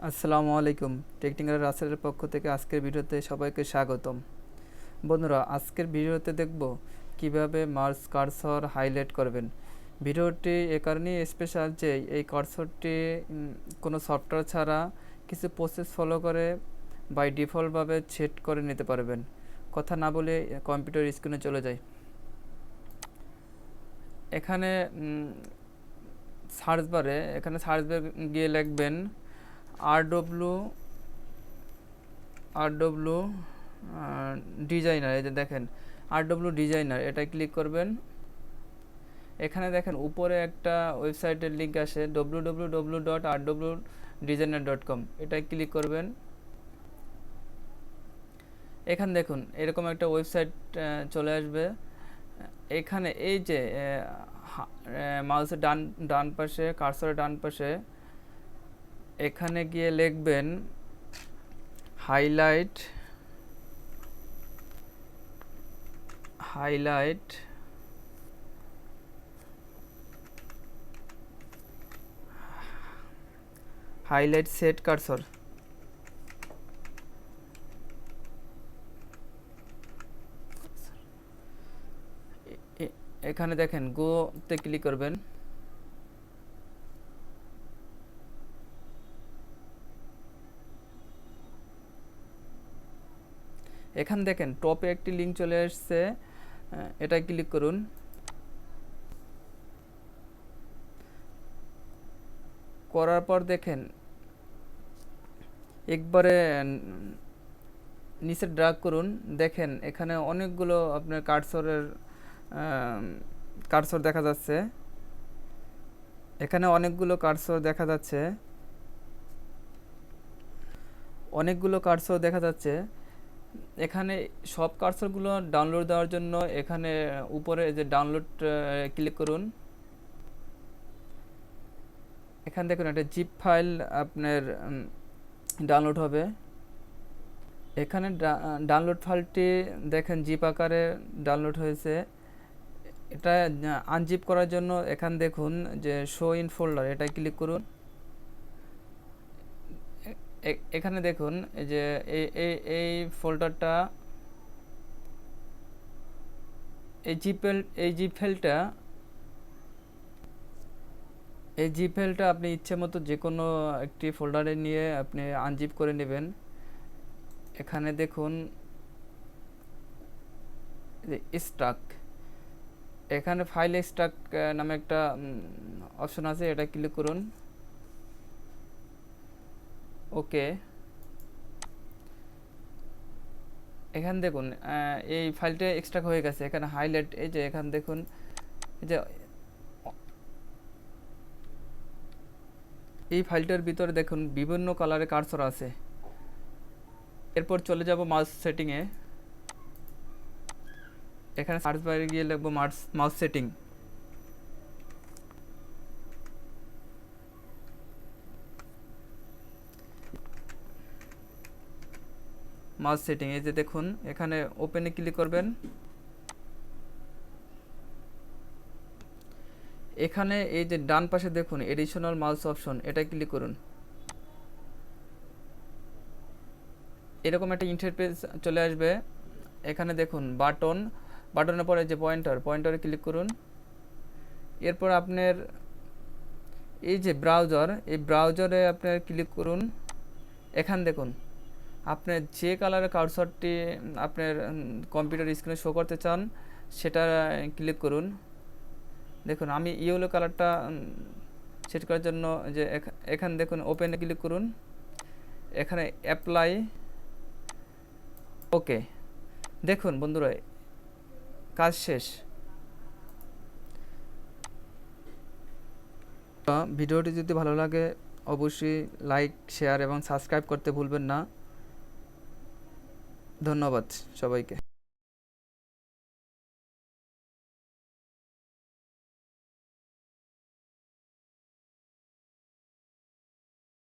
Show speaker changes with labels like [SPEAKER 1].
[SPEAKER 1] আসসালামু আলাইকুম। টেকনিক্যাল রাসেলের পক্ষ থেকে আজকের ভিডিওতে সবাইকে স্বাগতম। বন্ধুরা, আজকের ভিডিওতে দেখব কিভাবে মাউস কার্সর হাইলাইট করবেন। ভিডিওটি এ কারণেই স্পেশাল যে এই কার্সরটি কোনো সফটওয়্যার ছাড়া কিছু প্রসেস ফলো করে বাই ডিফল্টভাবে সেট করে নিতে পারবেন। কথা না বলে কম্পিউটার স্ক্রিনে চলে যাই। এখানে সার্চ বারে গিয়ে লিখবেন আরডব্লিউ ডিজাইনার। এই যে দেখেন আরডব্লিউ ডিজাইনার, এটা ক্লিক করবেন। এখানে দেখেন উপরে একটা ওয়েবসাইটের লিঙ্ক আসে www.rwdesigner.com, এটাই ক্লিক করবেন। এখানে দেখুন এরকম একটা ওয়েবসাইট চলে আসবে। এখানে এই যে মাউসের ডান পাশে, কার্সরের ডান পাশে এখানে গিয়ে লিখবেন হাইলাইট সেট কার্সর। এখানে দেখেন গোতে ক্লিক করবেন। এখানে দেখেন টপে একটি লিঙ্ক চলে আসছে, এটা ক্লিক করুন। করার পর দেখেন একবারে নিচে ড্র্যাগ করুন। দেখেন এখানে অনেকগুলো আপনার কার্সর দেখা যাচ্ছে। এখানে অনেকগুলো কার্সর দেখা যাচ্ছে। এখানে সব কার্সরগুলো ডাউনলোড দেওয়ার জন্য এখানে উপরে যে ডাউনলোড ক্লিক করুন। এখানে দেখুন একটা জিপ ফাইল আপনার ডাউনলোড হবে। এখানে ডাউনলোড ফাইলটি দেখেন জিপ আকারে ডাউনলোড হয়েছে। এটা আনজিপ করার জন্য এখানে দেখুন যে শো ইন ফোল্ডার, এটা ক্লিক করুন। এখানে দেখুন যে এই ফোল্ডারটা, এই জিপ ফাইলটা আপনি ইচ্ছে মতো যে কোনো একটি ফোল্ডারে নিয়ে আপনি আনজিপ করে নেবেন। এখানে দেখুন স্টাক, এখানে ফাইল স্টাক নামে একটা অপশন আছে, এটা ক্লিক করুন। ওকে, এখানে দেখুন এই ফাইলটা এক্সট্রাক্ট হয়ে গেছে। এখানে হাইলাইট, এই যে এখানে দেখুন এই যে এই ফাইলটার ভিতরে দেখুন বিভিন্ন কালারের কার্সর আছে। এরপর চলে যাব মাউস সেটিংয়ে। এখানে সার্চ বারে গিয়ে লিখব মাউস সেটিং। এই যে দেখুন এখানে ওপেনে ক্লিক করবেন। এখানে এই যে ডান পাশে দেখুন এডিশনাল মাউস অপশন, এটা ক্লিক করুন। এরকম একটা ইন্টারফেস চলে আসবে। এখানে দেখুন বাটনের পরে যে পয়েন্টারে ক্লিক করুন। এরপর আপনার এই যে এই ব্রাউজারে আপনার ক্লিক করুন। এখানে দেখুন আপনার যে কালারের কার্সরটি আপনার কম্পিউটার স্ক্রিনে শো করতে চান সেটা ক্লিক করুন। দেখুন আমি ইয়েলো কালারটা সেট করার জন্য যে এখানে দেখুন ওপেনে ক্লিক করুন। এখানে অ্যাপ্লাই, ওকে। দেখুন বন্ধুরা কাজ শেষ। ভিডিওটি যদি ভালো লাগে অবশ্যই লাইক, শেয়ার এবং সাবস্ক্রাইব করতে ভুলবেন না। ধন্যবাদ সবাইকে।